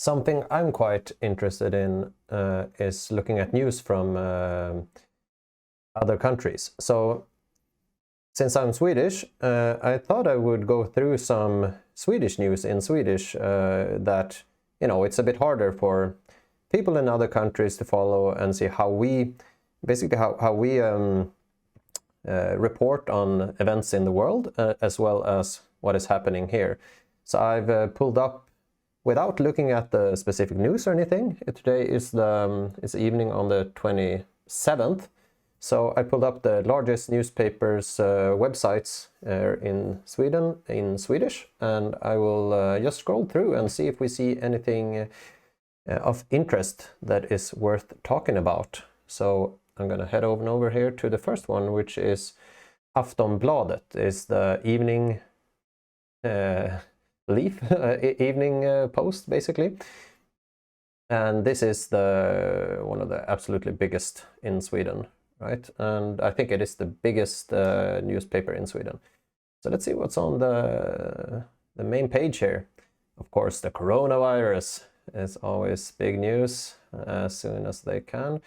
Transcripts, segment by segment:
Something I'm quite interested in is looking at news from other countries. So since I'm Swedish, I thought I would go through some Swedish news in Swedish that, it's a bit harder for people in other countries to follow and see how we report on events in the world as well as what is happening here. So I've pulled up, without looking at the specific news or anything, today is the evening on the 27th. So I pulled up the largest newspapers' websites in Sweden in Swedish, and I will just scroll through and see if we see anything of interest that is worth talking about. So I'm going to head over here to the first one, which is Aftonbladet, is the evening evening post, basically. And this is one of the absolutely biggest in Sweden, right? And I think it is the biggest newspaper in Sweden. So let's see what's on the main page here. Of course, the coronavirus is always big news as soon as they can.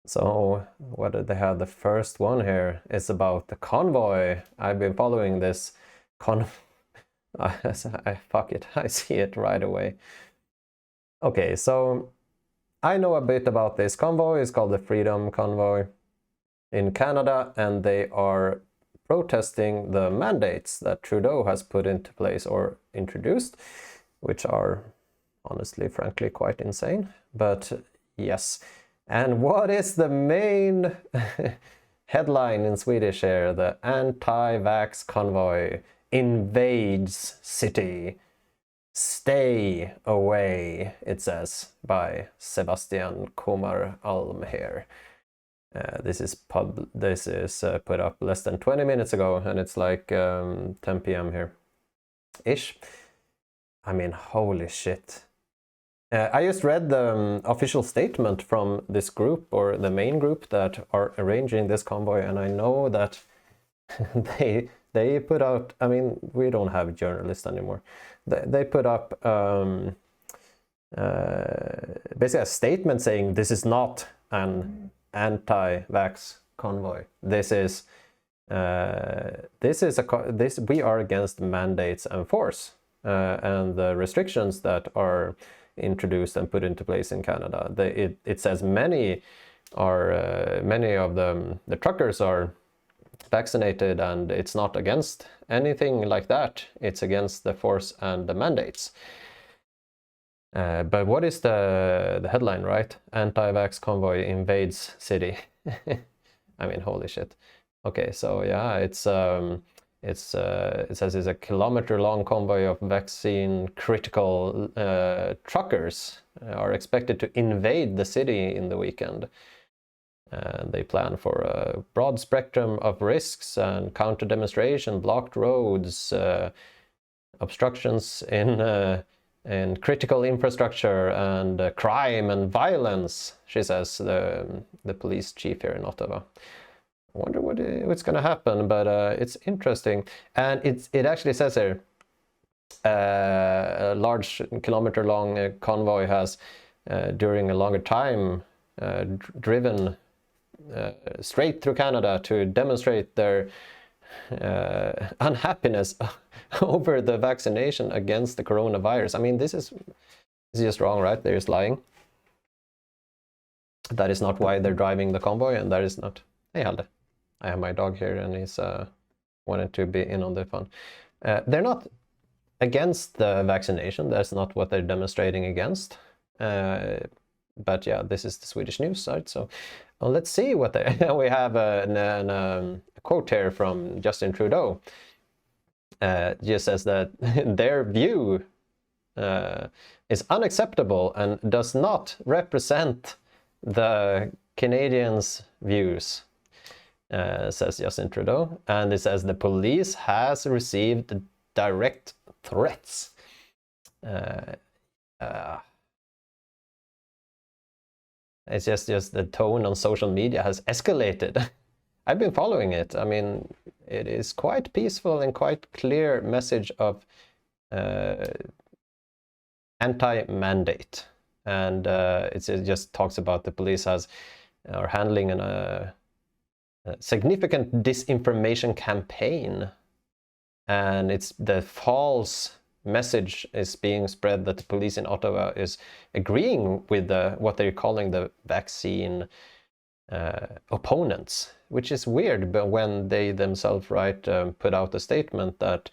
So what did they have? The first one here is about the convoy. I've been following this fuck it, I see it right away. Okay, so I know a bit about this convoy. It's called the Freedom Convoy in Canada, and they are protesting the mandates that Trudeau has put into place or introduced, which are honestly, frankly, quite insane. But yes. And what is the main headline in Swedish here? The anti-vax convoy invades city. Stay away, it says, by Sebastian Komar Alm here. This is put up less than 20 minutes ago, and it's like 10 p.m. here ish. I mean, holy shit. I just read the official statement from this group, or the main group that are arranging this convoy, and I know that they put out, I mean, we don't have journalists anymore. They put up basically a statement saying this is not an anti-vax convoy. This we are against mandates and force and the restrictions that are introduced and put into place in Canada. It says many of the truckers are vaccinated, and it's not against anything like that. It's against the force and the mandates. But what is the headline, right? Anti-vax convoy invades city. I mean, holy shit. Okay, so yeah, it says it's a kilometer-long convoy of vaccine-critical truckers are expected to invade the city in the weekend. And they plan for a broad spectrum of risks and counter-demonstration, blocked roads, obstructions in critical infrastructure, and crime and violence, she says, the police chief here in Ottawa. I wonder what's going to happen, but it's interesting. And it actually says here, a large kilometer-long convoy has, during a longer time, driven straight through Canada to demonstrate their unhappiness over the vaccination against the coronavirus. I mean, this is just wrong, right? They're just lying. That is not why they're driving the convoy, and that is not... Hey, Halde. I have my dog here, and he's wanted to be in on the fun. They're not against the vaccination. That's not what they're demonstrating against. But yeah, this is the Swedish news site. So let's see what they... We have a quote here from Justin Trudeau. Just says that their view is unacceptable and does not represent the Canadians' views, says Justin Trudeau. And it says the police has received direct threats. It's just the tone on social media has escalated. I've been following it. I mean, it is quite peaceful and quite clear message of anti-mandate, and it just talks about the police are handling a significant disinformation campaign, and it's the false message is being spread that the police in Ottawa is agreeing with what they're calling the vaccine opponents, which is weird, but when they themselves put out a statement that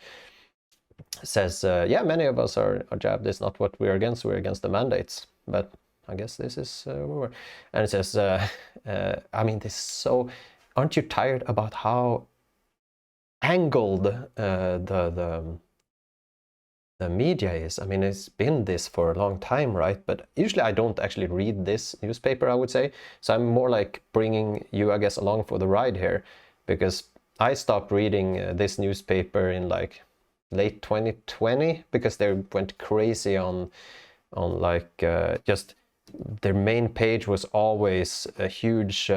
says, yeah, many of us are jabbed, it's not what we're against the mandates, but I guess this is more. And it says, I mean, this is so, aren't you tired about how angled the media is? I mean, it's been this for a long time, right? But usually I don't actually read this newspaper, I would say. So I'm more like bringing you, I guess, along for the ride here, because I stopped reading this newspaper in like late 2020 because they went crazy on like just their main page was always a huge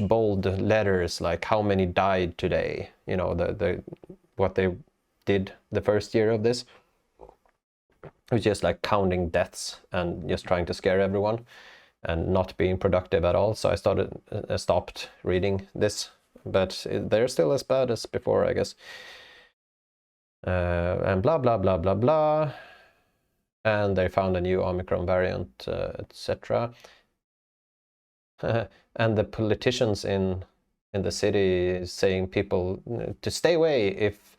bold letters like how many died today, you know, the what they did the first year of this. It was just like counting deaths and just trying to scare everyone and not being productive at all. So I stopped reading this, but they're still as bad as before, I guess. And blah blah blah blah blah, and they found a new Omicron variant, etc. And the politicians in the city saying people to stay away if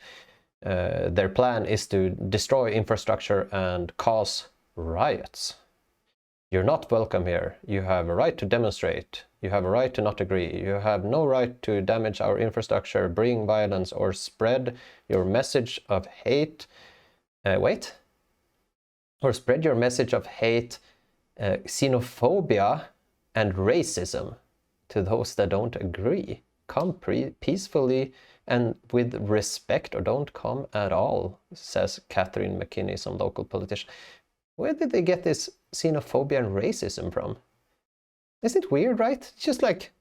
their plan is to destroy infrastructure and cause riots. You're not welcome here. You have a right to demonstrate. You have a right to not agree. You have no right to damage our infrastructure, bring violence, or spread your message of hate. Or spread your message of hate, xenophobia, and racism to those that don't agree. Come peacefully and with respect, or don't come at all, says Catherine McKinney, some local politician. Where did they get this xenophobia and racism from? Isn't it weird, right? It's just like,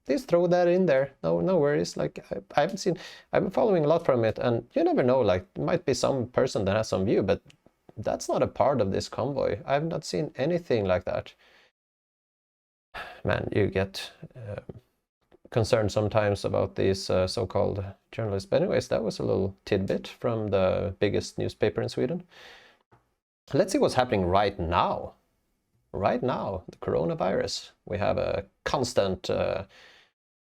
just throw that in there. No worries. Like, I've been following a lot from it, and you never know, like, it might be some person that has some view, but that's not a part of this convoy. I've not seen anything like that. Man, you get concerned sometimes about these so-called journalists. But anyways, that was a little tidbit from the biggest newspaper in Sweden. Let's see what's happening right now. Right now, the coronavirus. We have a constant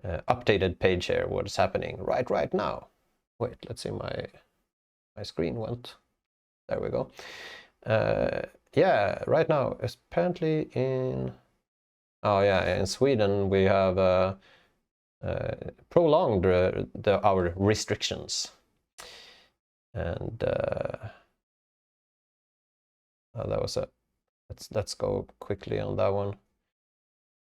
updated page here. What is happening right now? Wait, let's see. My screen went. There we go. Yeah, right now, apparently in Sweden we have prolonged our restrictions, and that was a. Let's go quickly on that one,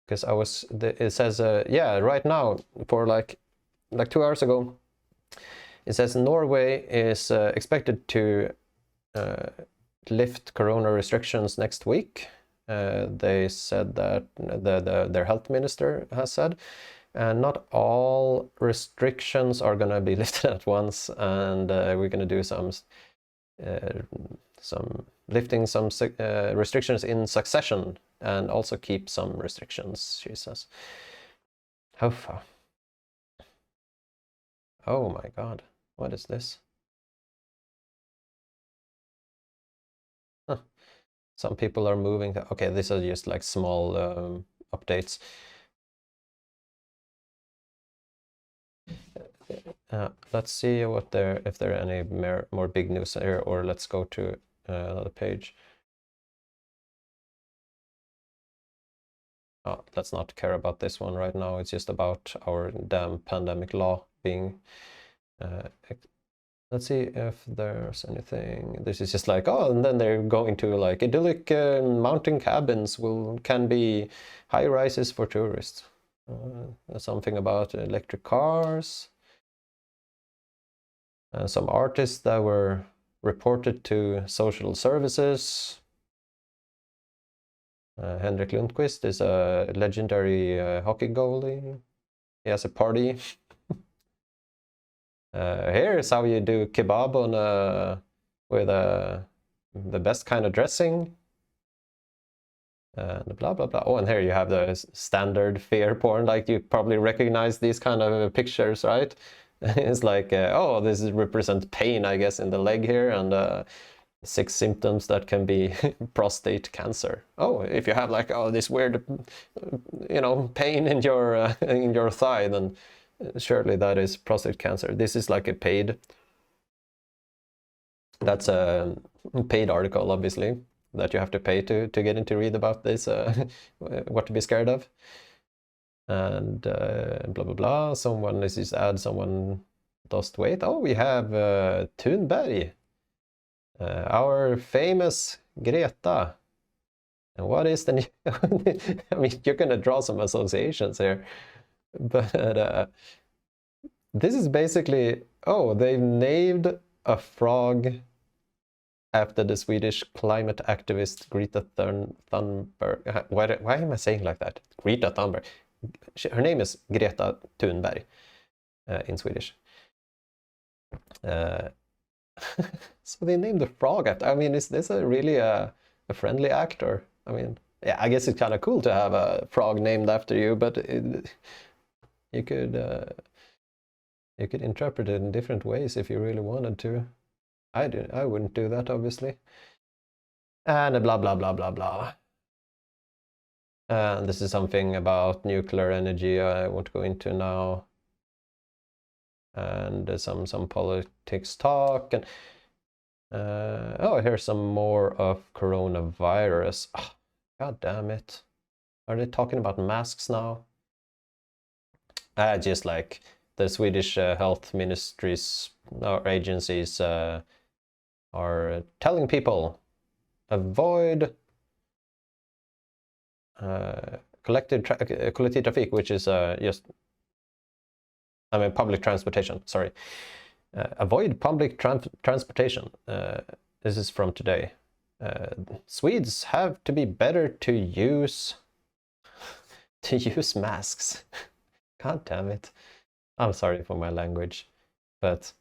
because it says yeah, right now, for like 2 hours ago, it says Norway is expected to lift corona restrictions next week. They said that their health minister has said, and not all restrictions are going to be lifted at once, and we're going to do some lifting some restrictions in succession, and also keep some restrictions, she says. How far? Oh my god, what is this? Huh. Some people are moving. Okay, these are just like small updates. Let's see if there are any more big news here, or let's go to another page. Oh, let's not care about this one right now. It's just about our damn pandemic law being. Let's see if there's anything. This is just like, oh, and then they're going to like idyllic mountain cabins can be high rises for tourists. Something about electric cars. Some artists that were reported to social services. Henrik Lundqvist is a legendary hockey goalie. He has a party. Here's how you do kebab with the best kind of dressing. And blah blah blah. Oh, and here you have the standard fear porn. Like, you probably recognize these kind of pictures, right? It's like, oh, this represents pain, I guess, in the leg here, and 6 symptoms that can be prostate cancer. Oh, if you have like, oh, this weird, pain in your thigh, then surely that is prostate cancer. This is like a paid. That's a paid article, obviously, that you have to pay to get in to read about this, what to be scared of. And blah blah blah. This is ad. Someone lost weight. Oh, we have Thunberg, our famous Greta. And what is the I mean, you're gonna draw some associations here, but this is basically, oh, they've named a frog after the Swedish climate activist Greta Thunberg. Why am I saying like that? Greta Thunberg. Her name is Greta Thunberg in Swedish. So they named the frog after. I mean, is this really a friendly act? Or, I mean, yeah, I guess it's kind of cool to have a frog named after you, but you could interpret it in different ways if you really wanted to. I wouldn't do that, obviously. And blah blah blah blah blah. And this is something about nuclear energy I won't go into now. And some politics talk, and oh, here's some more of coronavirus. Oh, God damn it. Are they talking about masks now? Just like the Swedish health ministries or agencies are telling people, avoid kollektivtrafik, which is public transportation, sorry. Avoid public transportation. This is from today. Swedes have to be better to use masks. God damn it. I'm sorry for my language, but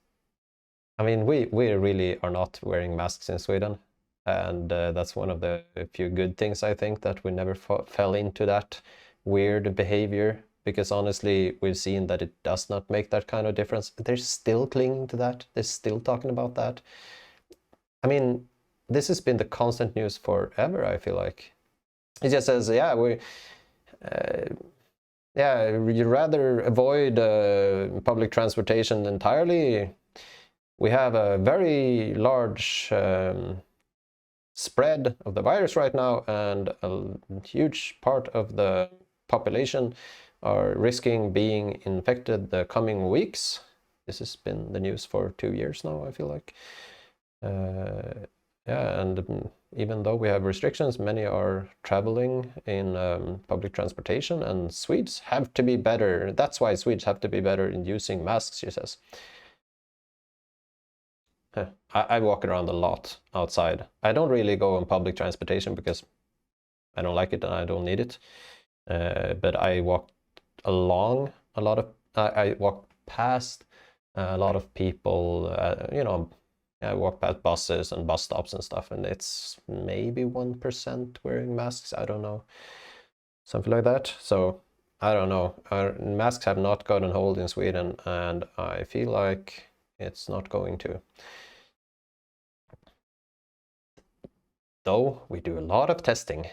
I mean, we really are not wearing masks in Sweden, and that's one of the few good things, I think, that we never fell into that weird behavior, because honestly, we've seen that it does not make that kind of difference. They're still clinging to that. They're still talking about that. I mean, this has been the constant news forever, I feel like. It just says, yeah, you'd rather avoid public transportation entirely. We have a very large spread of the virus right now, and a huge part of the population are risking being infected the coming weeks. This has been the news for 2 years now, I feel like. Yeah, and even though we have restrictions, many are traveling in public transportation, and Swedes have to be better. That's why Swedes have to be better in using masks, she says. I walk around a lot outside. I don't really go on public transportation because I don't like it and I don't need it. But I walk along a lot of, I walk past a lot of people, I walk past buses and bus stops and stuff, and it's maybe 1% wearing masks, I don't know, something like that. So I don't know, masks have not gotten hold in Sweden, and I feel like it's not going to. Though we do a lot of testing,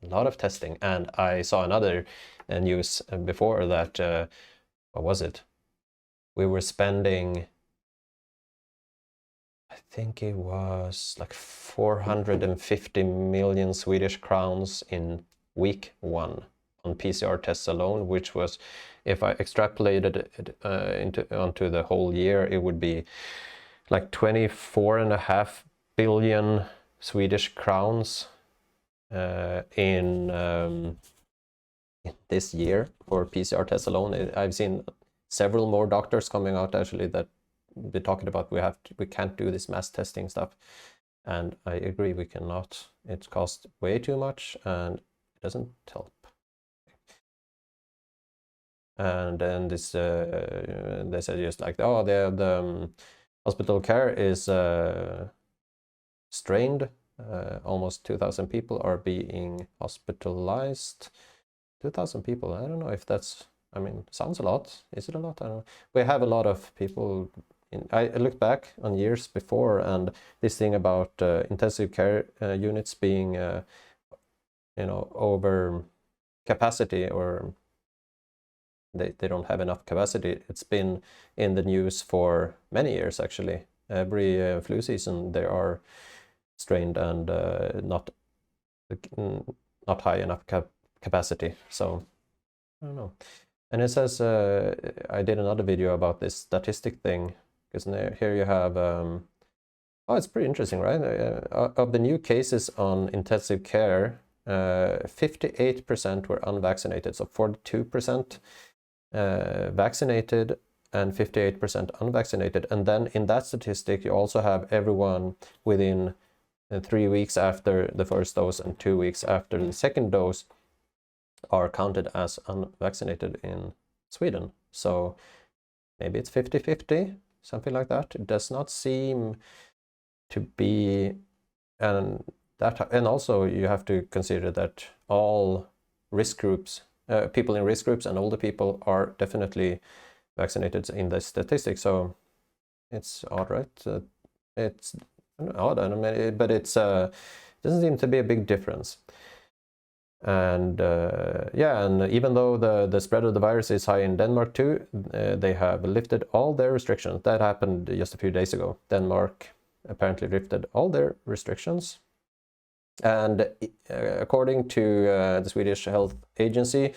and I saw another news before that, what was it? We were spending, I think it was like 450 million Swedish crowns in week 1 on PCR tests alone, which was, if I extrapolated it onto the whole year, it would be like 24.5 billion Swedish crowns in this year for PCR tests alone. I've seen several more doctors coming out actually that they're talking about we can't do this mass testing stuff, and I agree, we cannot. It costs way too much and it doesn't help. And then this they said just like, oh, the hospital care is strained. Almost 2,000 people are being hospitalized. 2,000 people, I don't know if that's, I mean, sounds a lot. Is it a lot? I don't know. We have a lot of people. I looked back on years before, and this thing about intensive care units being, over capacity, or they don't have enough capacity. It's been in the news for many years, actually. Every flu season they are strained and not high enough capacity. So I don't know. And it says, I did another video about this statistic thing, because here you have, oh, it's pretty interesting, right? Of the new cases on intensive care, 58% were unvaccinated, so 42% vaccinated and 58% unvaccinated. And then in that statistic, you also have everyone within 3 weeks after the first dose and 2 weeks after the second dose are counted as unvaccinated in Sweden. So maybe it's 50-50, something like that. It does not seem to be, and also you have to consider that all risk groups, people in risk groups and older people, are definitely vaccinated in the statistics. So it's odd, right? It's odd, I don't know, but it's doesn't seem to be a big difference. And and even though the spread of the virus is high in Denmark too, they have lifted all their restrictions. That happened just a few days ago. Denmark apparently lifted all their restrictions. And according to the Swedish Health Agency,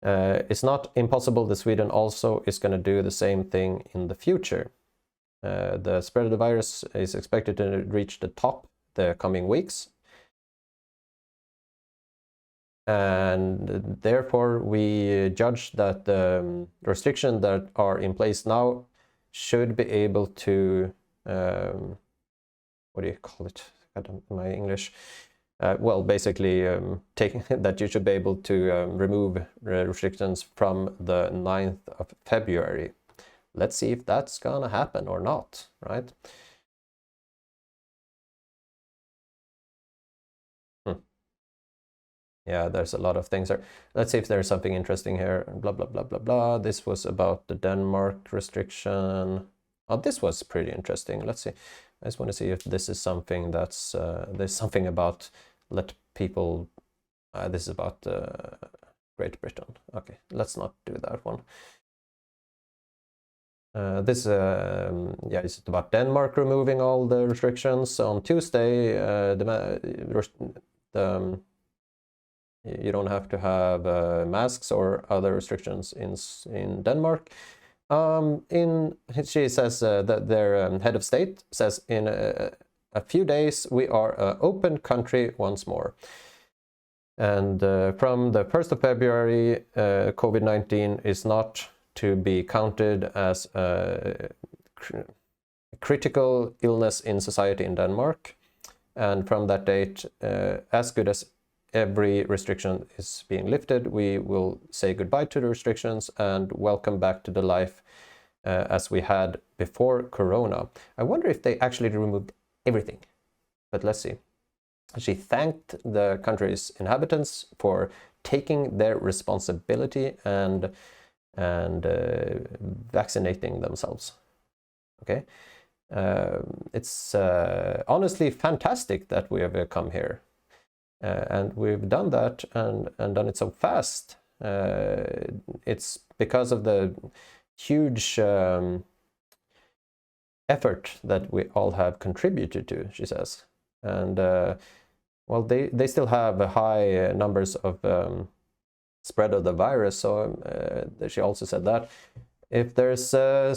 it's not impossible that Sweden also is going to do the same thing in the future. The spread of the virus is expected to reach the top the coming weeks. And therefore, we judge that the restrictions that are in place now should be able to, what do you call it? I don't know my English. Well, basically, that you should be able to remove restrictions from the 9th of February. Let's see if that's gonna happen or not, right? Yeah, there's a lot of things there. Let's see if there's something interesting here. Blah, blah, blah, blah, blah. This was about the Denmark restriction. Oh, this was pretty interesting. Let's see. I just want to see if this is something that's, there's something about let people, this is about Great Britain. Okay, let's not do that one. This, it's about Denmark removing all the restrictions. On Tuesday, you don't have to have masks or other restrictions in Denmark. She says that their head of state says in a few days we are an open country once more. And from the 1st of February, COVID-19 is not to be counted as a critical illness in society in Denmark. And from that date, as good as every restriction is being lifted, we will say goodbye to the restrictions and welcome back to the life as we had before Corona. I wonder if they actually removed everything, but let's see. She thanked the country's inhabitants for taking their responsibility and vaccinating themselves. Okay, it's honestly fantastic that we have come here. And we've done that and done it so fast. It's because of the huge effort that we all have contributed to, she says. And well, they still have high numbers of spread of the virus. So she also said that if there's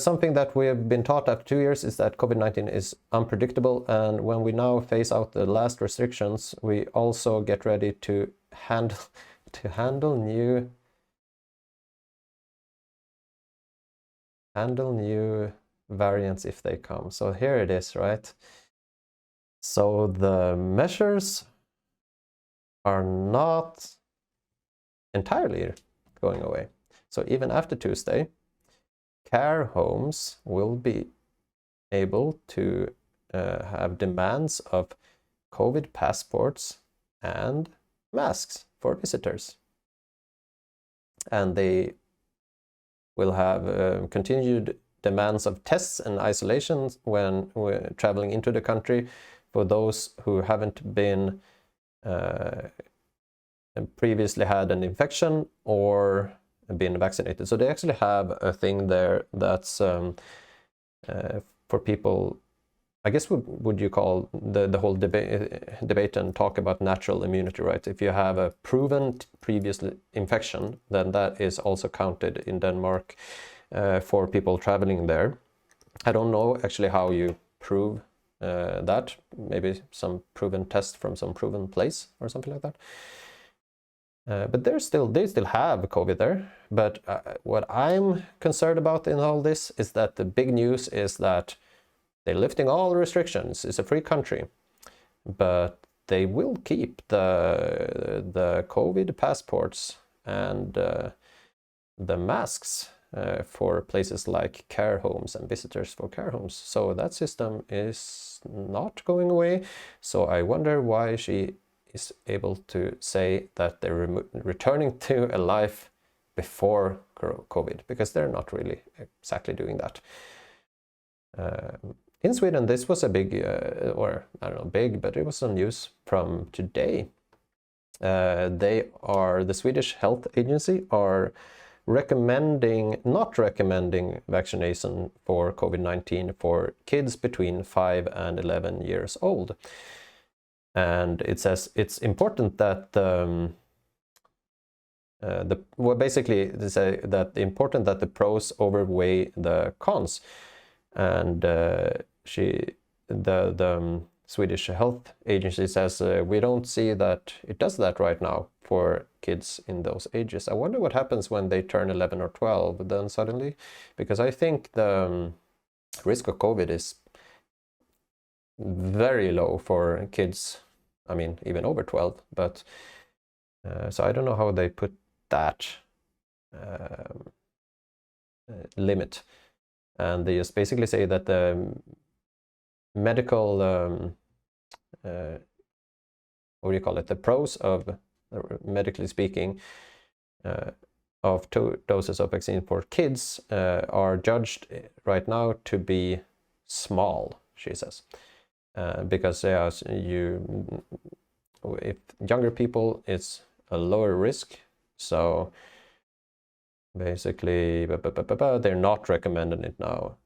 something that we have been taught after 2 years is that COVID-19 is unpredictable, and when we now phase out the last restrictions, we also get ready to handle new variants if they come. So here it is, right? So the measures are not entirely going away. So even after Tuesday, care homes will be able to have demands of COVID passports and masks for visitors. And they will have continued demands of tests and isolations when we're traveling into the country for those who haven't been previously had an infection or been vaccinated. So they actually have a thing there that's for people, I guess would you call the whole debate and talk about natural immunity, right? If you have a proven previous infection, then that is also counted in Denmark for people traveling there. I don't know actually how you prove that. Maybe some proven test from some proven place or something like that. But they still have COVID there. But what I'm concerned about in all this is that the big news is that they're lifting all restrictions. It's a free country, but they will keep the COVID passports and the masks for places like care homes and visitors for care homes. So that system is not going away. So I wonder why she is able to say that they're returning to a life before COVID, because they're not really exactly doing that. In Sweden, this was a big, or I don't know, big, but it was some news from today. The Swedish Health Agency are not recommending vaccination for COVID-19 for kids between 5 and 11 years old. And it says it's important that basically they say that important that the pros outweigh the cons. And the Swedish Health Agency says we don't see that it does that right now for kids in those ages. I wonder what happens when they turn 11 or 12 then suddenly, because I think the risk of COVID is very low for kids. I mean, even over 12, but so I don't know how they put that limit. And they just basically say that the medical, what do you call it, the pros of, medically speaking, of 2 doses of vaccine for kids are judged right now to be small, she says. Because if younger people, it's a lower risk. So basically, they're not recommending it now.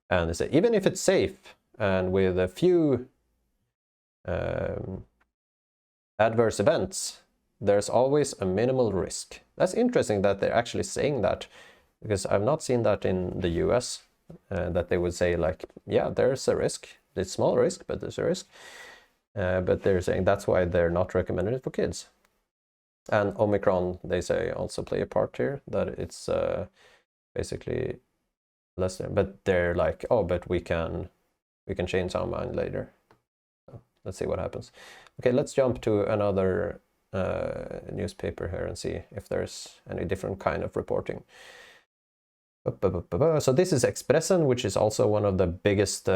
And they say, even if it's safe and with a few adverse events, there's always a minimal risk. That's interesting that they're actually saying that, because I've not seen that in the US, that they would say like, yeah, there's a risk. It's small risk, but there's a risk. But they're saying that's why they're not recommending it for kids. And Omicron, they say, also play a part here, that it's basically less than, but they're like, oh, but we can change our mind later. So let's see what happens. Okay, let's jump to another newspaper here and see if there's any different kind of reporting. So this is Expressen, which is also one of the biggest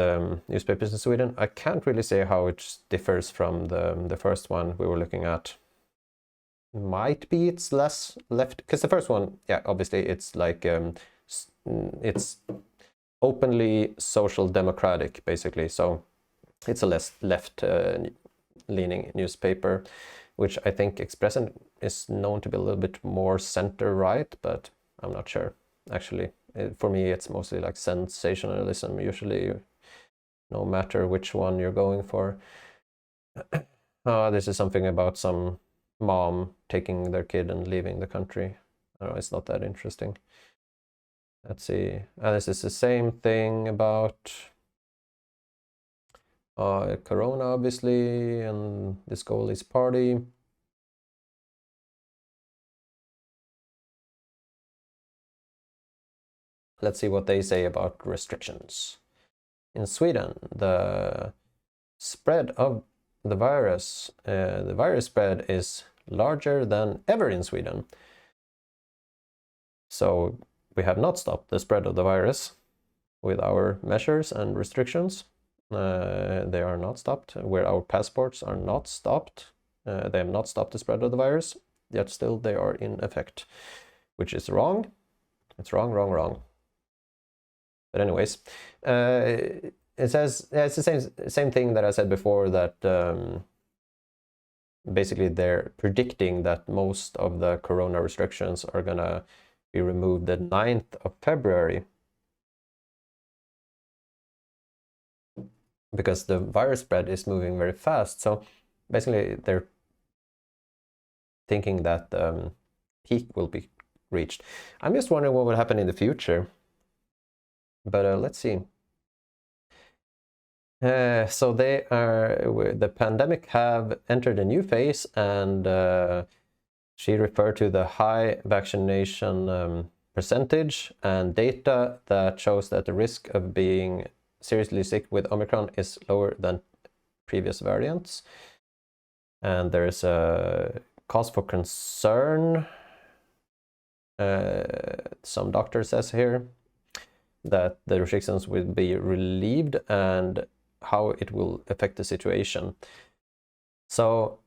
newspapers in Sweden. I can't really say how it differs from the first one we were looking at. Might be it's less left, because the first one, yeah, obviously it's like it's openly social democratic, basically. So it's a less left leaning newspaper, which I think Expressen is known to be a little bit more center right, but I'm not sure. Actually, for me, it's mostly like sensationalism, usually, no matter which one you're going for. This is something about some mom taking their kid and leaving the country. I don't know, it's not that interesting. Let's see. This is the same thing about Corona, obviously, and this goalie's party. Let's see what they say about restrictions. In Sweden, the spread of the virus spread is larger than ever in Sweden. So we have not stopped the spread of the virus with our measures and restrictions. They are not stopped, where our passports are not stopped. They have not stopped the spread of the virus, yet still they are in effect, which is wrong. It's wrong, wrong, wrong. But anyways, it says, yeah, it's the same thing that I said before, that basically they're predicting that most of the corona restrictions are gonna be removed the 9th of February. Because the virus spread is moving very fast. So basically they're thinking that peak will be reached. I'm just wondering what will happen in the future. But let's see. So the pandemic have entered a new phase, and she referred to the high vaccination percentage and data that shows that the risk of being seriously sick with Omicron is lower than previous variants. And there's a cause for concern. Some doctor says here that the restrictions will be relieved and how it will affect the situation. So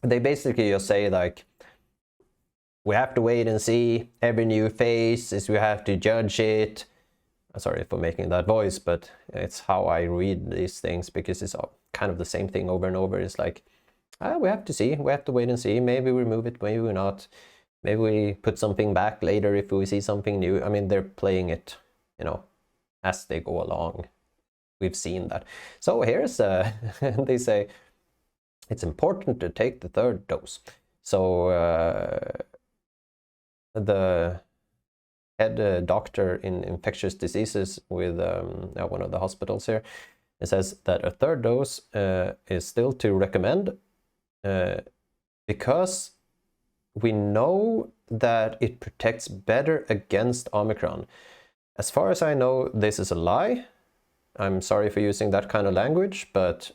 they basically just say, like, we have to wait and see. Every new phase is we have to judge it. Sorry for making that voice, but it's how I read these things, because it's kind of the same thing over and over. It's like, we have to see, we have to wait and see. Maybe we remove it, maybe we not. Maybe we put something back later if we see something new. I mean, they're playing it, you know, as they go along. We've seen that. So here's, they say, it's important to take the third dose. So the head doctor in infectious diseases with one of the hospitals here, it says that a third dose is still to recommend because we know that it protects better against Omicron. As far as I know, this is a lie. I'm sorry for using that kind of language, but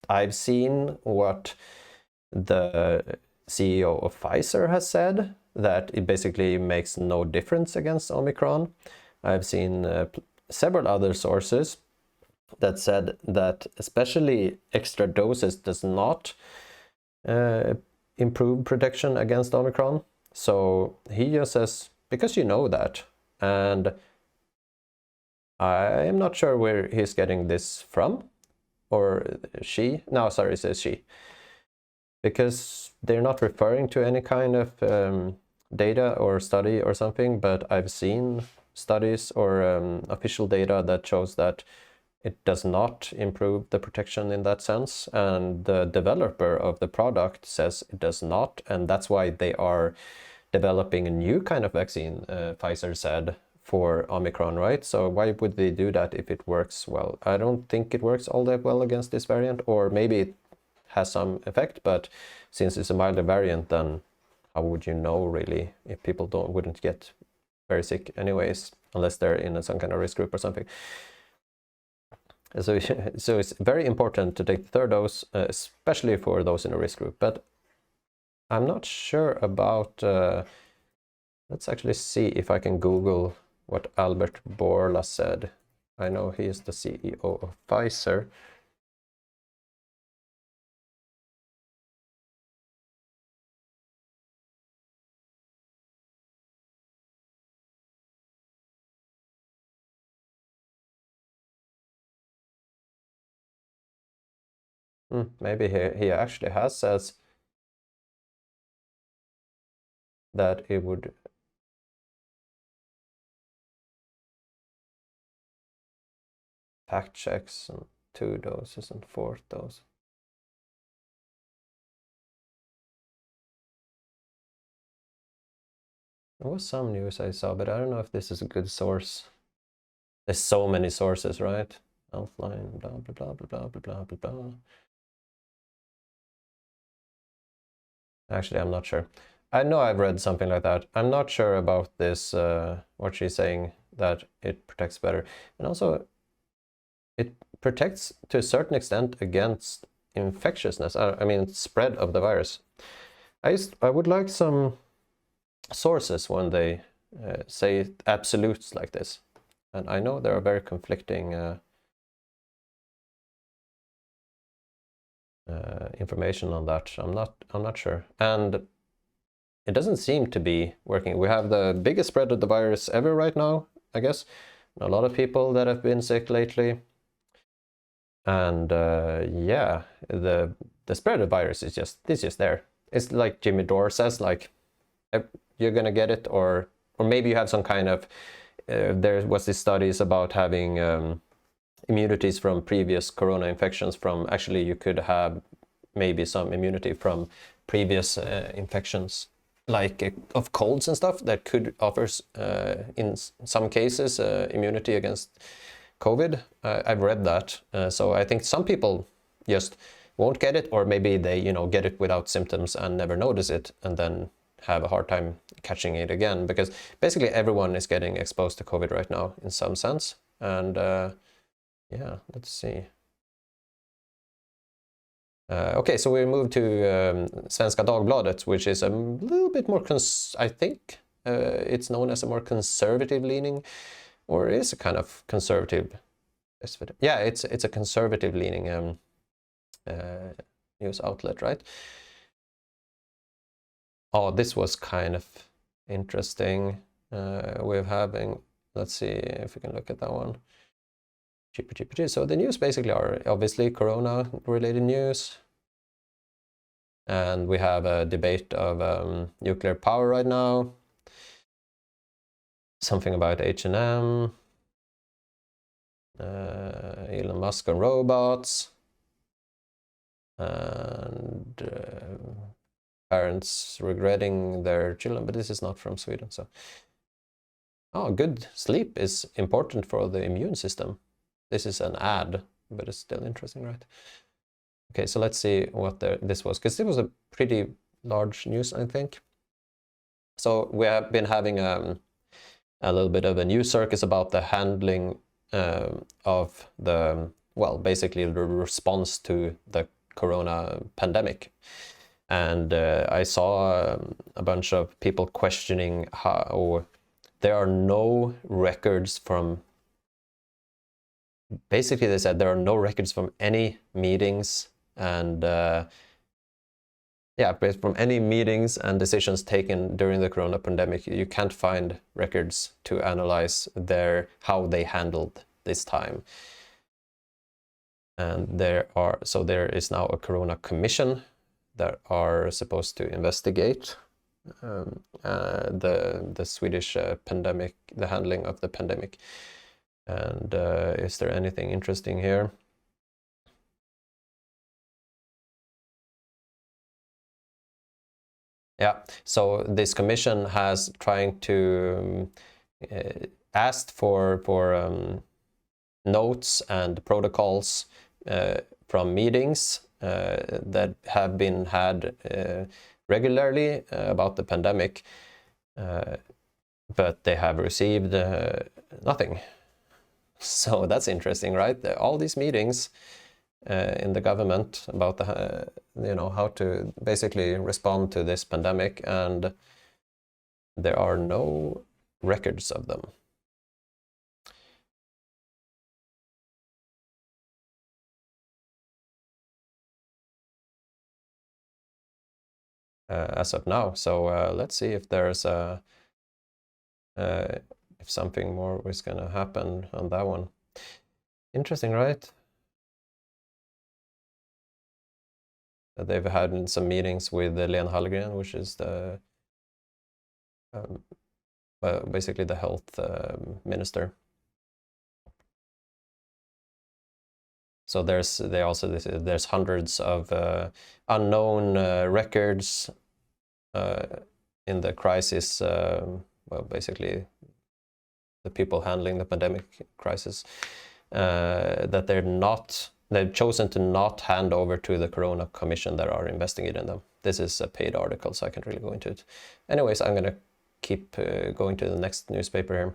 I've seen what the CEO of Pfizer has said, that it basically makes no difference against Omicron. I've seen several other sources that said that especially extra doses does not improve protection against Omicron. So he just says, because you know that, and I'm not sure where he's getting this from, or she, no, sorry, it says she, because they're not referring to any kind of data or study or something, but I've seen studies or official data that shows that it does not improve the protection in that sense, and the developer of the product says it does not, and that's why they are developing a new kind of vaccine, Pfizer said, for Omicron, right? So why would they do that if it works well? I don't think it works all that well against this variant, or maybe it has some effect, but since it's a milder variant, then how would you know really if people wouldn't get very sick anyways, unless they're in some kind of risk group or something. So it's very important to take the third dose, especially for those in a risk group. But I'm not sure about, let's actually see if I can Google what Albert Bourla said. I know he is the CEO of Pfizer. Maybe he actually has says that it would fact checks and 2 doses and 4th dose. There was some news I saw, but I don't know if this is a good source. There's so many sources, right? Alpine, blah, blah, blah, blah, blah, blah, blah, blah. Actually, I'm not sure. I know I've read something like that. I'm not sure about this, what she's saying, that it protects better. And also, it protects to a certain extent against infectiousness, I mean, spread of the virus. I would like some sources when they say absolutes like this. And I know there are very conflicting information on that. I'm not sure. And it doesn't seem to be working. We have the biggest spread of the virus ever right now, I guess. A lot of people that have been sick lately. And yeah, the spread of the virus is just there. It's like Jimmy Dore says, like, you're gonna get it, or maybe you have some kind of there was these studies about having immunities from previous corona infections. From actually, you could have maybe some immunity from previous infections, like of colds and stuff, that could offer in some cases immunity against COVID. I've read that, so I think some people just won't get it, or maybe they get it without symptoms and never notice it, and then have a hard time catching it again, because basically everyone is getting exposed to COVID right now in some sense. And yeah, let's see. Okay, so we move to Svenska Dagbladet, which is a little bit more, I think it's known as a more conservative leaning, or is a kind of conservative. Yeah, it's a conservative leaning news outlet, right? Oh, this was kind of interesting. We're having, let's see if we can look at that one. So the news basically are obviously Corona related news. And we have a debate of nuclear power right now. Something about H&M. Elon Musk and robots. And parents regretting their children, but this is not from Sweden. So, oh, good sleep is important for the immune system. This is an ad, but it's still interesting, right? Okay, so let's see what this was, because it was a pretty large news, I think. So we have been having a little bit of a news circus about the handling of the, well, basically the response to the Corona pandemic. And I saw a bunch of people questioning how there are no records from, basically they said there are no records from any meetings and yeah, from any meetings and decisions taken during the Corona pandemic. You can't find records to analyze how they handled this time. And there is now a Corona Commission that are supposed to investigate the Swedish pandemic, the handling of the pandemic. And is there anything interesting here? Yeah, so this commission has trying to asked for notes and protocols from meetings that have been had regularly about the pandemic, but they have received nothing. So that's interesting, right? All these meetings in the government about the, how to basically respond to this pandemic, and there are no records of them. As of now. So let's see if there's if something more is going to happen on that one. Interesting, right? They've had some meetings with Lena Hallgren, which is the basically the health minister. So there's hundreds of unknown records in the crisis. Well, basically the people handling the pandemic crisis that they've chosen to not hand over to the Corona Commission that are investigating them. This is a paid article, so I can't really go into it. Anyways, I'm gonna keep going to the next newspaper here.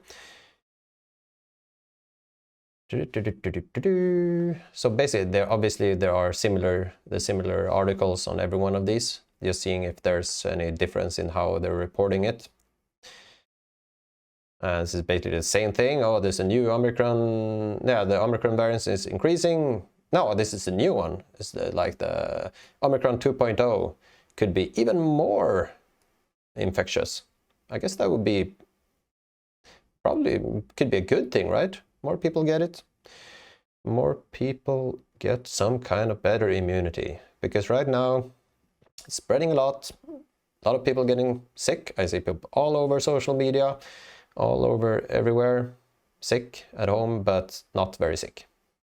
So basically, there are similar articles on every one of these. Just seeing if there's any difference in how they're reporting it. This is basically the same thing. Oh, there's a new Omicron. Yeah, the Omicron variant is increasing. No, this is a new one. It's like the Omicron 2.0 could be even more infectious. I guess that would be probably could be a good thing, right? More people get it. More people get some kind of better immunity, because right now it's spreading a lot of people getting sick. I see people all over social media, all over everywhere, sick at home, but not very sick,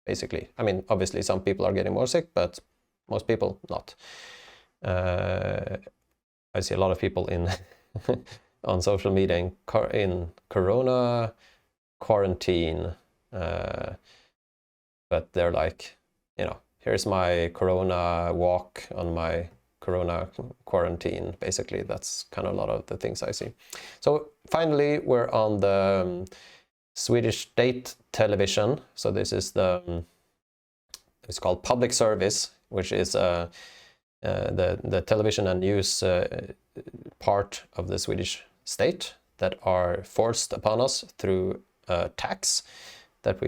basically. I mean, obviously some people are getting more sick, but most people not. I see a lot of people in on social media in corona quarantine, but they're like, you know, here's my corona walk on my corona quarantine. Basically, that's kind of a lot of the things I see. So finally, we're on the Swedish state television. So this is it's called public service, which is the television and news part of the Swedish state that are forced upon us through tax. That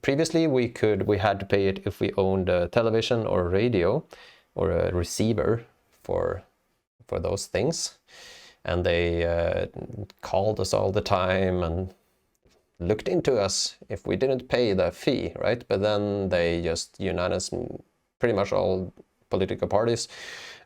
previously we had to pay it if we owned a television or a radio or a receiver for those things, and they called us all the time and looked into us if we didn't pay the fee, right? But then they just pretty much all political parties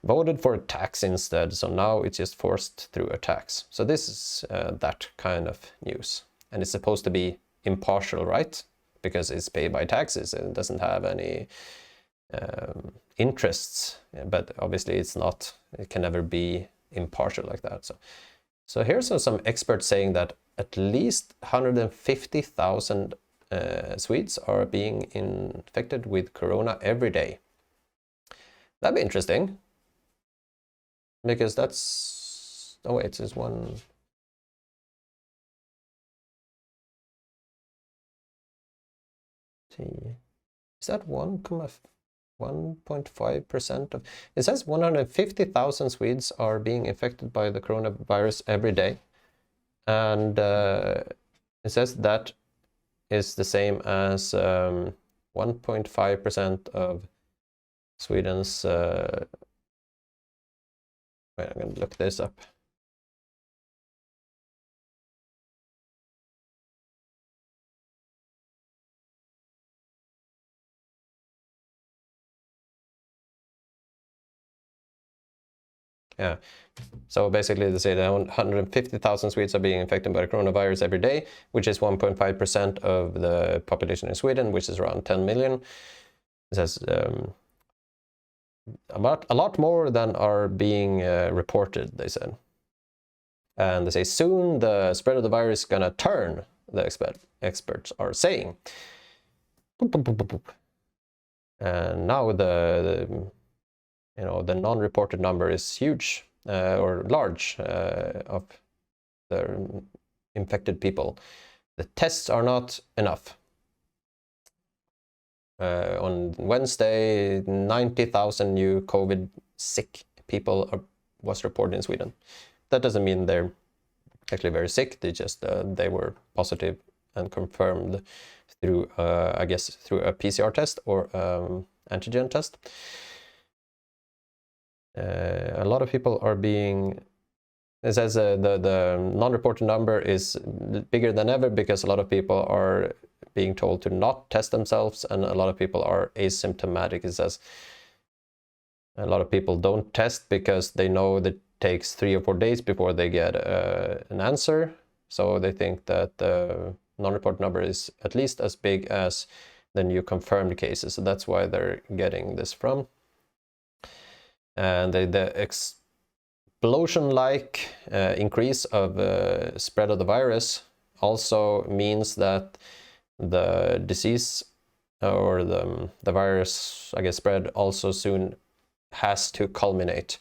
voted for a tax instead, so now it's just forced through a tax. So this is that kind of news, and it's supposed to be impartial, right? Because it's paid by taxes and it doesn't have any interests, but obviously it's not, it can never be impartial like that. So here's some experts saying that at least 150,000 Swedes are being infected with corona every day. That'd be interesting, because that's, oh wait, there's one. Is that 1.5% of, it says 150,000 Swedes are being infected by the coronavirus every day, and it says that is the same as 1.5% of Sweden's wait, I'm gonna look this up. Yeah, so basically they say that 150,000 Swedes are being infected by the coronavirus every day, which is 1.5% of the population in Sweden, which is around 10 million. It says a lot more than are being reported, they said. And they say soon the spread of the virus is gonna turn, the experts are saying. And now the non-reported number is huge or large of the infected people. The tests are not enough. On Wednesday, 90,000 new COVID sick people was reported in Sweden. That doesn't mean they're actually very sick. They just they were positive and confirmed through I guess through a PCR test or antigen test. A lot of people are being, it says the non-reported number is bigger than ever because a lot of people are being told to not test themselves, and a lot of people are asymptomatic. It says a lot of people don't test because they know that it takes 3 or 4 days before they get an answer, so they think that the non-reported number is at least as big as the new confirmed cases, so that's why they're getting this from. And the explosion-like increase of spread of the virus also means that the disease or the virus, I guess, spread also soon has to culminate.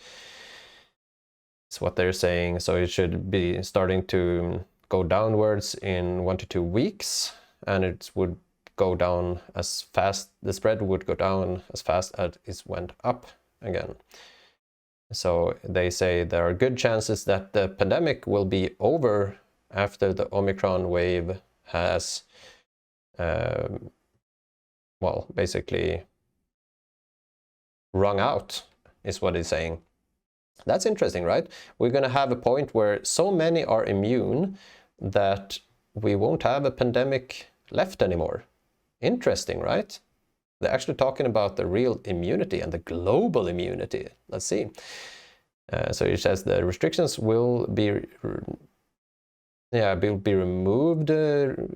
That's what they're saying. So it should be starting to go downwards in 1 to 2 weeks, and it would go down as fast, the spread would go down as fast as it went up again. So they say there are good chances that the pandemic will be over after the Omicron wave has, well, basically wrung out, is what he's saying. That's interesting, right? We're going to have a point where so many are immune that we won't have a pandemic left anymore. Interesting, right? They're actually talking about the real immunity and the global immunity. Let's see. So he says the restrictions will be removed in,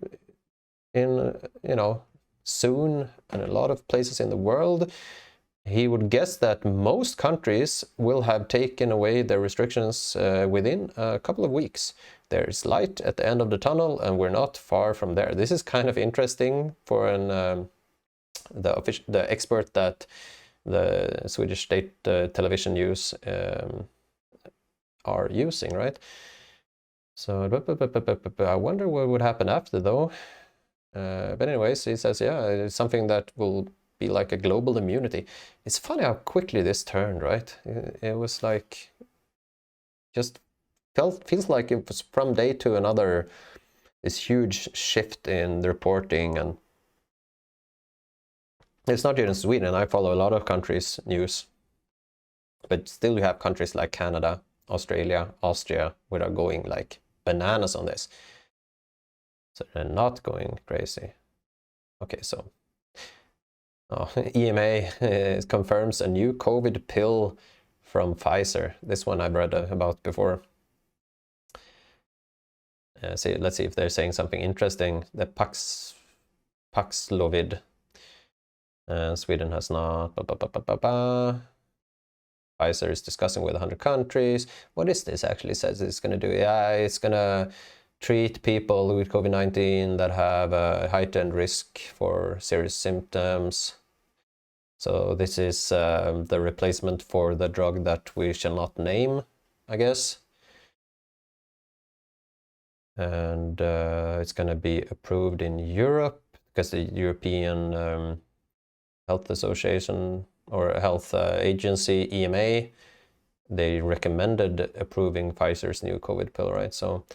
soon in a lot of places in the world. He would guess that most countries will have taken away their restrictions within a couple of weeks. There's light at the end of the tunnel, and we're not far from there. This is kind of interesting for the expert that the Swedish state television news are using, right? So I wonder what would happen after, though. But anyways, he says, yeah, it's something that will be like a global immunity. It's funny how quickly this turned, right? It was like, just feels like it was from day to another, this huge shift in the reporting. And it's not just in Sweden. I follow a lot of countries' news, but still you have countries like Canada, Australia, Austria, which are going like bananas on this. So they're not going crazy. Okay, so EMA confirms a new COVID pill from Pfizer. This one I've read about before. Let's see if they're saying something interesting. The Paxlovid. Sweden has not. Pfizer is discussing with 100 countries. What is this actually says it's going to do? Yeah, it's going to treat people with COVID-19 that have a heightened risk for serious symptoms. So this is the replacement for the drug that we shall not name, I guess. And it's going to be approved in Europe because the European Health Association or Health Agency, EMA, they recommended approving Pfizer's new COVID pill, right? So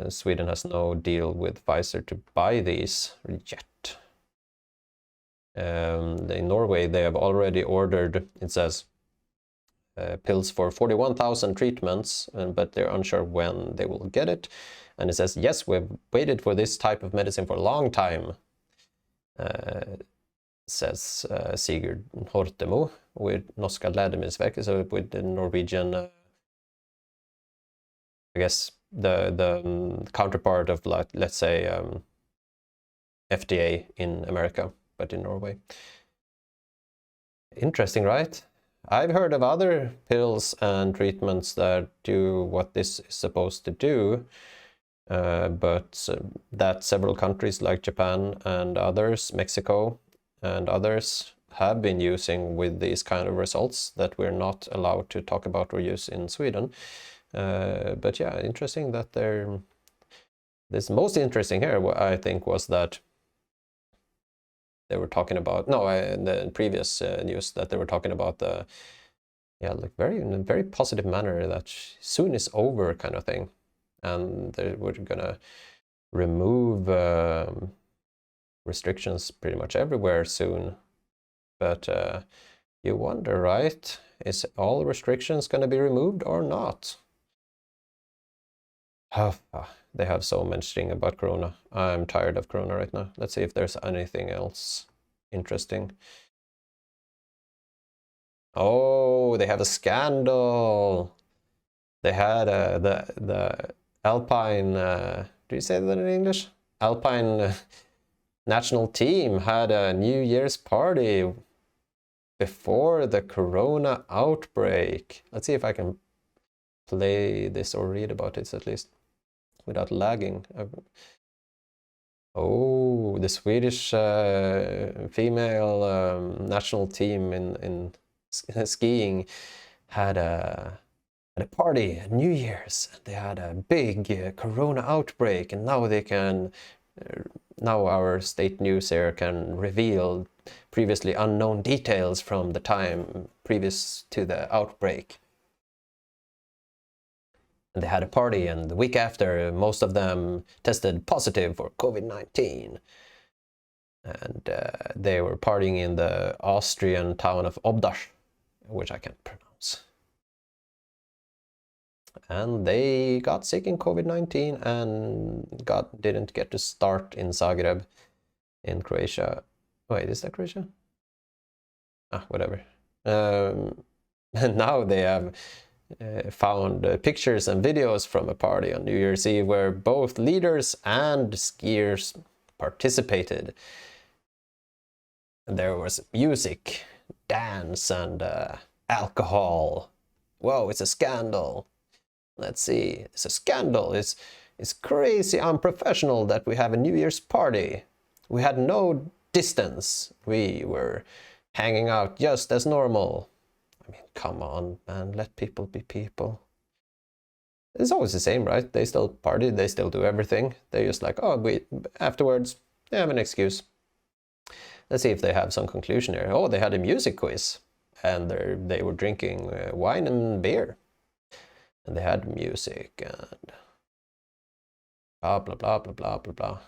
Sweden has no deal with Pfizer to buy these yet. In Norway, they have already ordered, it says, pills for 41,000 treatments, but they're unsure when they will get it. And it says, yes, we've waited for this type of medicine for a long time, says Sigurd Hortemo with Norska Lægemiddelverket, so with the Norwegian, I guess, the counterpart of, like, let's say, FDA in America, but in Norway. Interesting, right? I've heard of other pills and treatments that do what this is supposed to do, but that several countries like Japan and others, Mexico and others, have been using with these kind of results that we're not allowed to talk about or use in Sweden. But yeah, interesting that this most interesting here, I think, was that they were talking about, in the previous news, that they were talking about the, like in a very positive manner, that soon is over kind of thing. And they were gonna remove restrictions pretty much everywhere soon. But you wonder, right? Is all restrictions gonna be removed or not? They have so much thing about Corona. I'm tired of Corona right now. Let's see if there's anything else interesting. Oh, they have a scandal. They had the Alpine, do you say that in English? Alpine national team had a New Year's party before the Corona outbreak. Let's see if I can play this or read about it at least without lagging. Oh, the Swedish female national team in skiing had a party at New Year's. They had a big Corona outbreak, and now they can. Now our state news here can reveal previously unknown details from the time previous to the outbreak. And they had a party, and the week after, most of them tested positive for COVID-19. And they were partying in the Austrian town of Obdach, which I can't pronounce. And they got sick in COVID-19 and didn't get to start in Zagreb in Croatia. Wait, is that Croatia? Whatever. And now they have found pictures and videos from a party on New Year's Eve where both leaders and skiers participated. And there was music, dance, and alcohol. Whoa, it's a scandal. Let's see, it's a scandal. It's crazy unprofessional that we have a New Year's party. We had no distance. We were hanging out just as normal. I mean, come on, man, let people be people. It's always the same, right? They still party, they still do everything. They're just like, oh, afterwards, they have an excuse. Let's see if they have some conclusion here. Oh, they had a music quiz, and they were drinking wine and beer. And they had music and blah, blah, blah, blah, blah, blah, blah.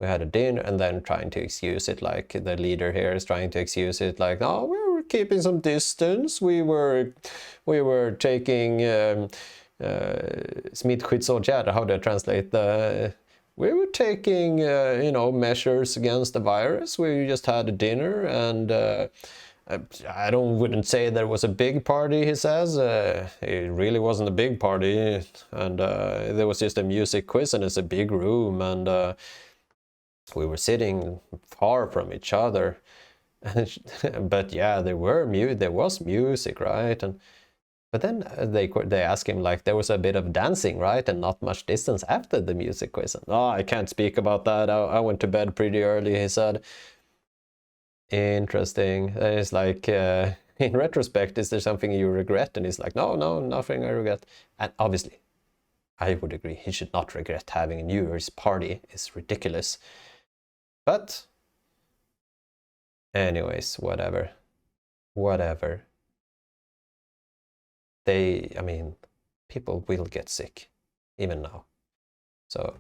We had a dinner, and then trying to excuse it, like the leader here is trying to excuse it, like, oh, we were keeping some distance. We were taking smittskyddsåtgärder. How do I translate the? We were taking measures against the virus. We just had a dinner, and I wouldn't say there was a big party, he says. It really wasn't a big party, and there was just a music quiz, and it's a big room, and we were sitting far from each other. But yeah, there was music, right? But then they asked him, like, there was a bit of dancing, right? And not much distance after the music quiz. And, oh, I can't speak about that. I went to bed pretty early, he said. Interesting. It's like, in retrospect, is there something you regret? And he's like, no, nothing I regret. And obviously, I would agree, he should not regret having a New Year's party. It's ridiculous. But anyways, whatever. People will get sick, even now. So,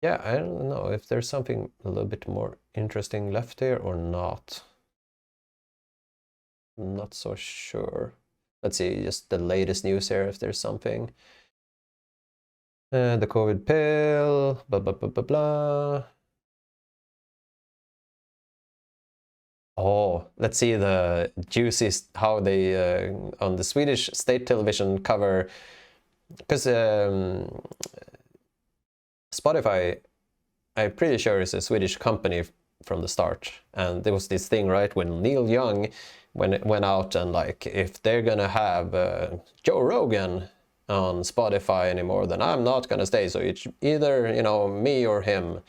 yeah, I don't know if there's something a little bit more interesting left here or not. I'm not so sure. Let's see, just the latest news here, if there's something. The COVID pill, blah, blah, blah, blah, blah. Oh, let's see the juiciest, how they, on the Swedish state television cover, because Spotify, I'm pretty sure is a Swedish company from the start. And there was this thing, right, when Neil Young went out and, like, if they're gonna have Joe Rogan on Spotify anymore, then I'm not gonna stay. So it's either, me or him.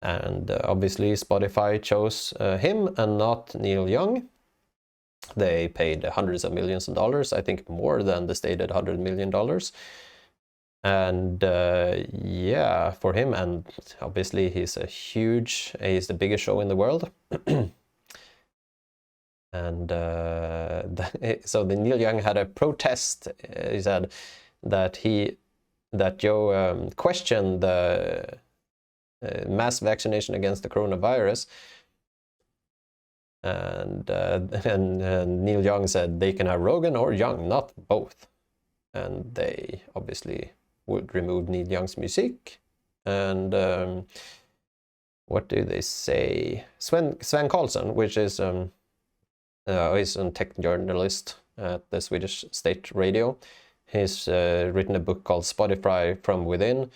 And obviously Spotify chose him and not Neil Young. They paid hundreds of millions of dollars, I think more than the stated $100 million. And yeah, for him, and obviously he's the biggest show in the world. And so the Neil Young had a protest. He said that Joe questioned the mass vaccination against the coronavirus, and Neil Young said they can have Rogan or Young, not both. And they obviously would remove Neil Young's music. And what do they say? Sven Karlsson, which is he's a tech journalist at the Swedish state radio. He's written a book called Spotify from Within.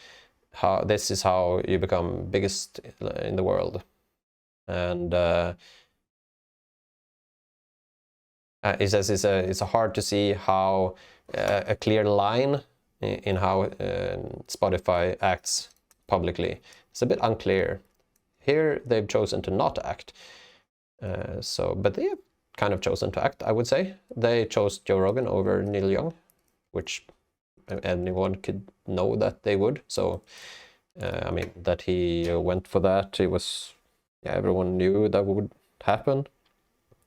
This is how you become biggest in the world. And he says it's hard to see how a clear line in how Spotify acts publicly. It's a bit unclear. Here they've chosen to not act. But they have kind of chosen to act, I would say. They chose Joe Rogan over Neil Young, which anyone could know that they would. So that he went for that, everyone knew that would happen.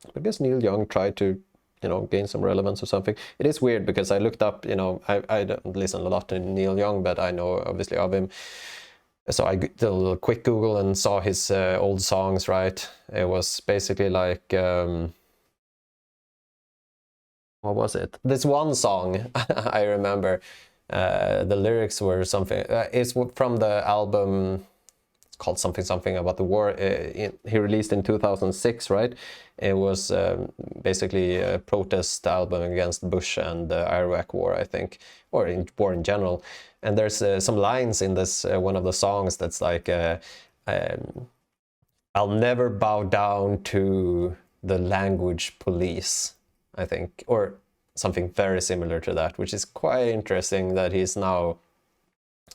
But I guess Neil Young tried to gain some relevance or something. It is weird because I looked up, I don't listen a lot to Neil Young, but I know obviously of him. So I did a little quick Google and saw his old songs, right? It was basically like, what was it? This one song I remember, the lyrics were something, it's from the album, it's called something about the war. He released in 2006, right? It was basically a protest album against Bush and the Iraq war, I think, or war in general. And there's some lines in this one of the songs that's like, I'll never bow down to the language police, I think, or something very similar to that, which is quite interesting that he's now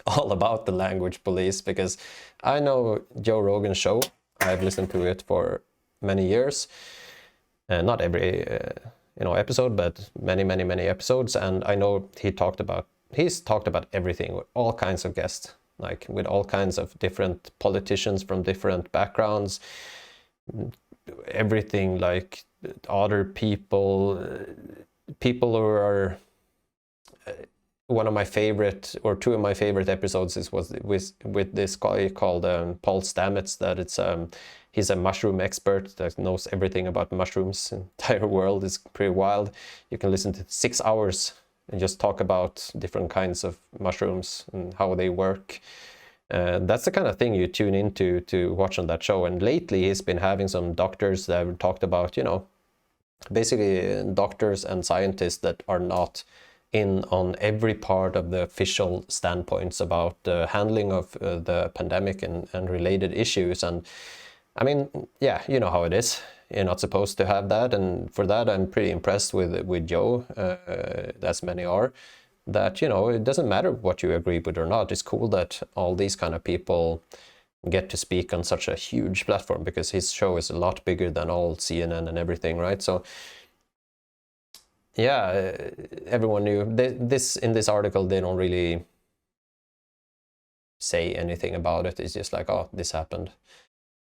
all about the language police, because I know Joe Rogan's show. I've listened to it for many years, not every episode, but many episodes, and I know he's talked about everything with all kinds of guests, like with all kinds of different politicians from different backgrounds, everything, like other people who are one of my favorite, or two of my favorite episodes was with this guy called Paul Stamets, that he's a mushroom expert that knows everything about mushrooms. The entire world is pretty wild. You can listen to 6 hours and just talk about different kinds of mushrooms and how they work. That's the kind of thing you tune into to watch on that show. And lately he's been having some doctors that have talked about, basically doctors and scientists that are not in on every part of the official standpoints about the handling of the pandemic and related issues. And I mean, yeah, you know how it is. You're not supposed to have that, and for that I'm pretty impressed with Joe, as many are, that it doesn't matter what you agree with or not. It's cool that all these kind of people get to speak on such a huge platform, because his show is a lot bigger than all CNN and everything, right? So yeah, everyone knew this. In this article they don't really say anything about it. It's just like, oh, this happened.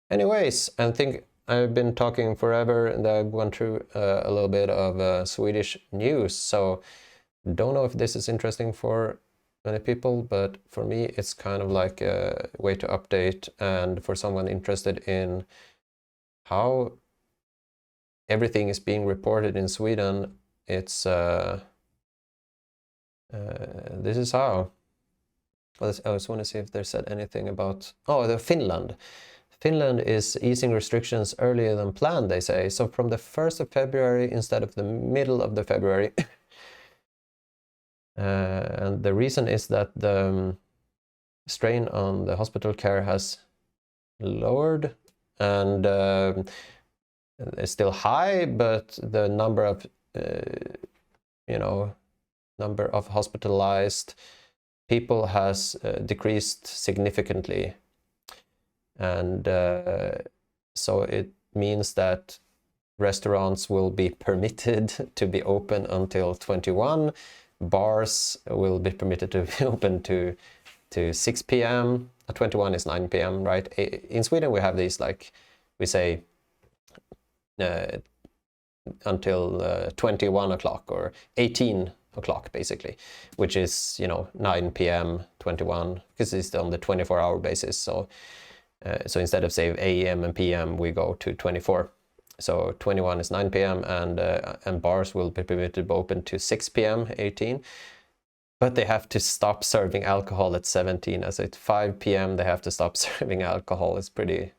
Anyways, I think I've been talking forever, and I've gone through a little bit of Swedish news, so don't know if this is interesting for many people, but for me it's kind of like a way to update, and for someone interested in how everything is being reported in Sweden, it's this is how. I just want to see if they said anything about, the Finland. Finland is easing restrictions earlier than planned, they say. So from the 1st of February instead of the middle of the February. And the reason is that the strain on the hospital care has lowered, and it's still high, but the number of hospitalized people has decreased significantly. And so it means that restaurants will be permitted to be open until 21. Bars will be permitted to be open to 6 p.m. 21 is 9 p.m., right? In Sweden we have these, like, we say until 21 o'clock or 18 o'clock basically, which is 9 p.m. 21, because it's on the 24-hour basis. So instead of say a.m. and p.m. we go to 24. So 21 is 9 p.m. and bars will be permitted to be open to 6 p.m. 18, but they have to stop serving alcohol at 17. As at 5 p.m. they have to stop serving alcohol. It's pretty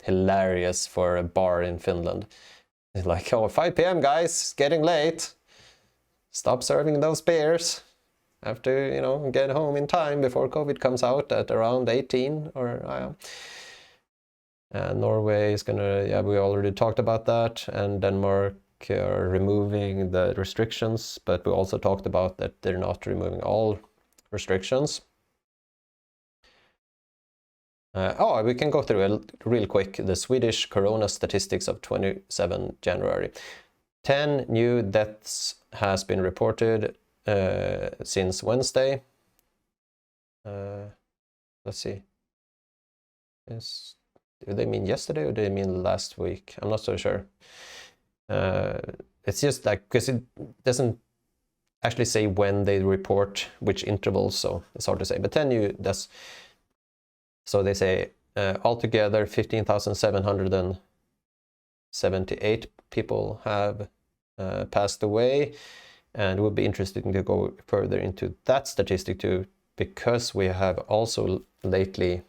hilarious for a bar in Finland. It's like, 5 p.m. guys, it's getting late. Stop serving those beers. Have to, get home in time before COVID comes out at around 18 or. Norway is gonna, we already talked about that, and Denmark are removing the restrictions, but we also talked about that they're not removing all restrictions. We can go through it real quick. The Swedish corona statistics of 27 January. 10 new deaths has been reported since Wednesday. Let's see. Do they mean yesterday or do they mean last week? I'm not so sure. it's just like, because it doesn't actually say when they report which intervals, so it's hard to say. But then so they say altogether 15,778 people have passed away, and it would be interesting to go further into that statistic too, because we have also lately,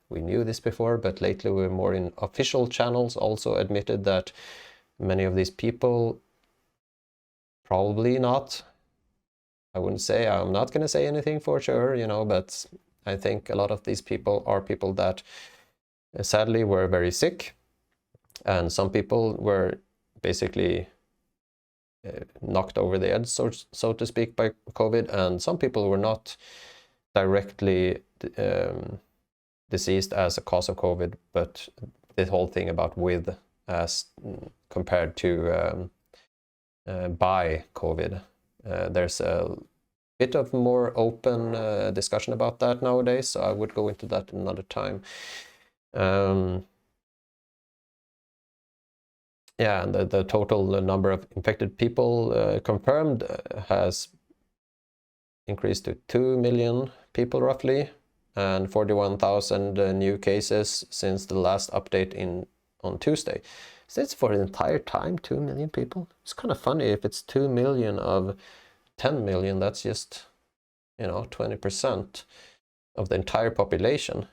we knew this before, but lately we're more in official channels also admitted that many of these people probably not, I wouldn't say, I'm not going to say anything for sure, you know, but I think a lot of these people are people that sadly were very sick, and some people were basically knocked over the edge, so to speak, by COVID, and some people were not directly deceased as a cause of COVID, but this whole thing about with as compared to by COVID. There's a bit of more open discussion about that nowadays, so I would go into that another time. Yeah, and the total number of infected people confirmed has increased to 2 million people roughly, and 41,000 new cases since the last update on Tuesday. So it's for the entire time 2 million people. It's kind of funny if it's 2 million of 10 million, that's just, you know, 20% of the entire population.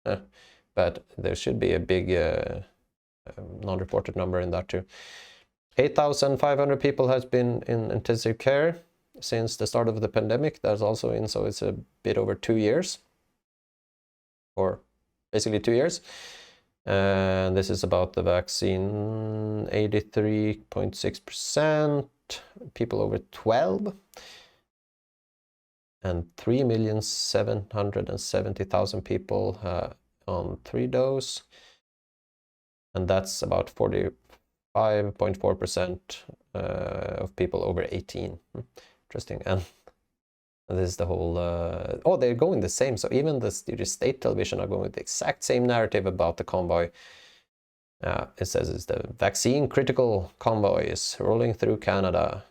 But there should be a big non-reported number in that too. 8,500 people has been in intensive care since the start of the pandemic. That's also in, so it's a bit over 2 years, or basically 2 years. And this is about the vaccine. 83.6%, people over 12, and 3,770,000 people on 3 dose, and that's about 45.4% of people over 18. Interesting. And this is the whole oh, they're going the same, so even the Swedish state television are going with the exact same narrative about the convoy. It says it's the vaccine critical convoy is rolling through Canada.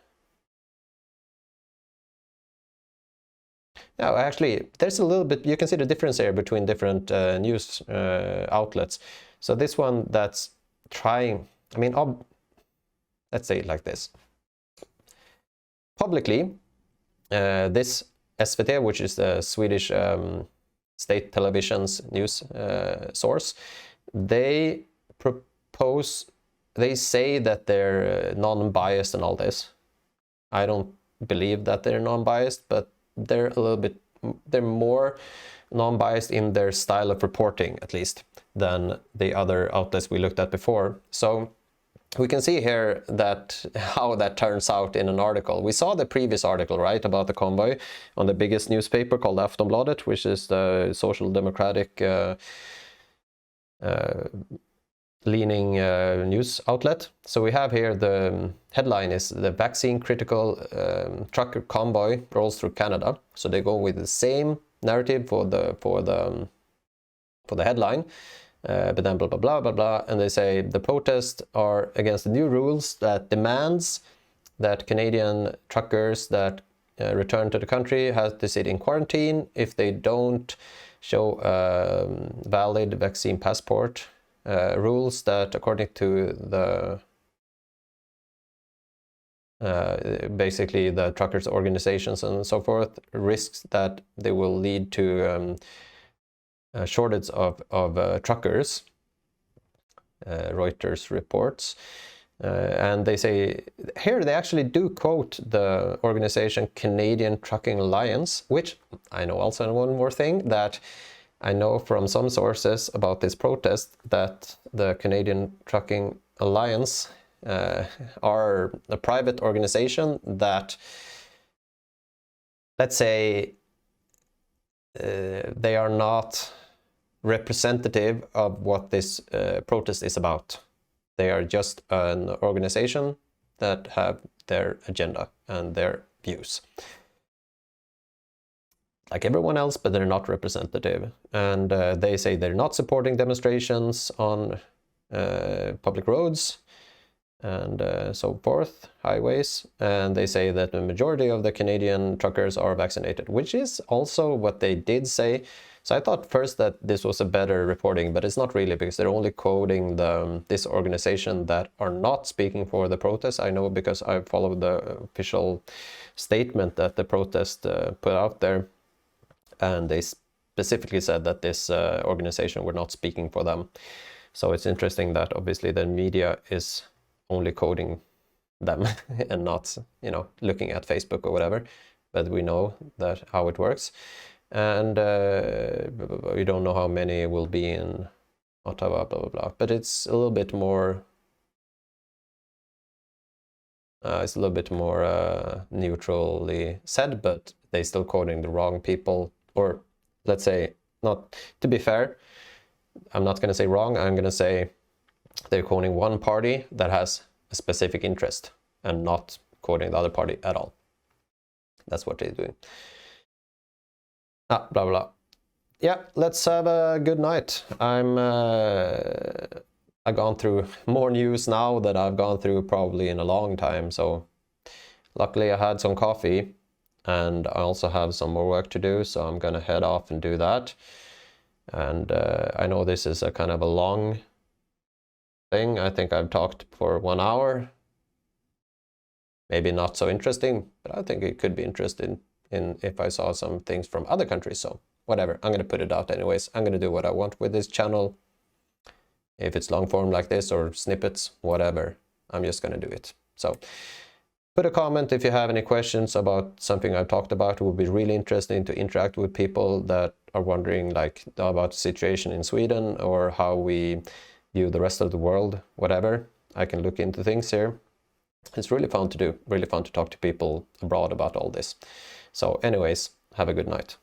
Now, actually, there's a little bit, you can see the difference here between different news outlets. So this one that's trying, I mean, let's say it like this. Publicly, this SVT, which is the Swedish state television's news source, they say that they're non-biased and all this. I don't believe that they're non-biased, but they're more non-biased in their style of reporting, at least, than the other outlets we looked at before. So we can see here that how that turns out in an article. We saw the previous article, right, about the convoy on the biggest newspaper called Aftonbladet, which is the social democratic leaning news outlet. So we have here the headline is the vaccine critical trucker convoy rolls through Canada. So they go with the same narrative for the headline. But then blah, blah, blah, blah, blah. And they say the protests are against the new rules that demands that Canadian truckers that return to the country have to sit in quarantine if they don't show a valid vaccine passport. Rules that, according to the basically the truckers organizations and so forth, risks that they will lead to a shortage of truckers, Reuters reports. And they say, here they actually do quote the organization Canadian Trucking Alliance, which I know also one more thing that I know from some sources about this protest, that the Canadian Trucking Alliance are a private organization that, let's say, they are not representative of what this protest is about. They are just an organization that have their agenda and their views, like everyone else, but they're not representative. And they say they're not supporting demonstrations on public roads. and so forth, highways, and they say that the majority of the Canadian truckers are vaccinated, which is also what they did say. So I thought first that this was a better reporting, but it's not really, because they're only quoting this organization that are not speaking for the protest. I know because I followed the official statement that the protest put out there, and they specifically said that this organization were not speaking for them. So it's interesting that obviously the media is only quoting them and not, you know, looking at Facebook or whatever, but we know that how it works. And we don't know how many will be in Ottawa, blah, blah, blah. But it's a little bit more, neutrally said, but they still quoting the wrong people. Or let's say, not to be fair, I'm not going to say wrong, I'm going to say they're quoting one party that has a specific interest and not quoting the other party at all. That's what they're doing. Blah, blah. Yeah, let's have a good night. I've gone through more news now that I've gone through probably in a long time. So luckily I had some coffee, and I also have some more work to do. So I'm going to head off and do that. And I know this is a kind of a long thing. I think I've talked for 1 hour. Maybe not so interesting, but I think it could be interesting in if I saw some things from other countries. So whatever, I'm going to put it out anyways. I'm going to do what I want with this channel. If it's long form like this or snippets, whatever, I'm just going to do it. So put a comment if you have any questions about something I've talked about. It would be really interesting to interact with people that are wondering like about the situation in Sweden or how we view the rest of the world, whatever. I can look into things here. It's really fun to do, really fun to talk to people abroad about all this. So anyways, have a good night.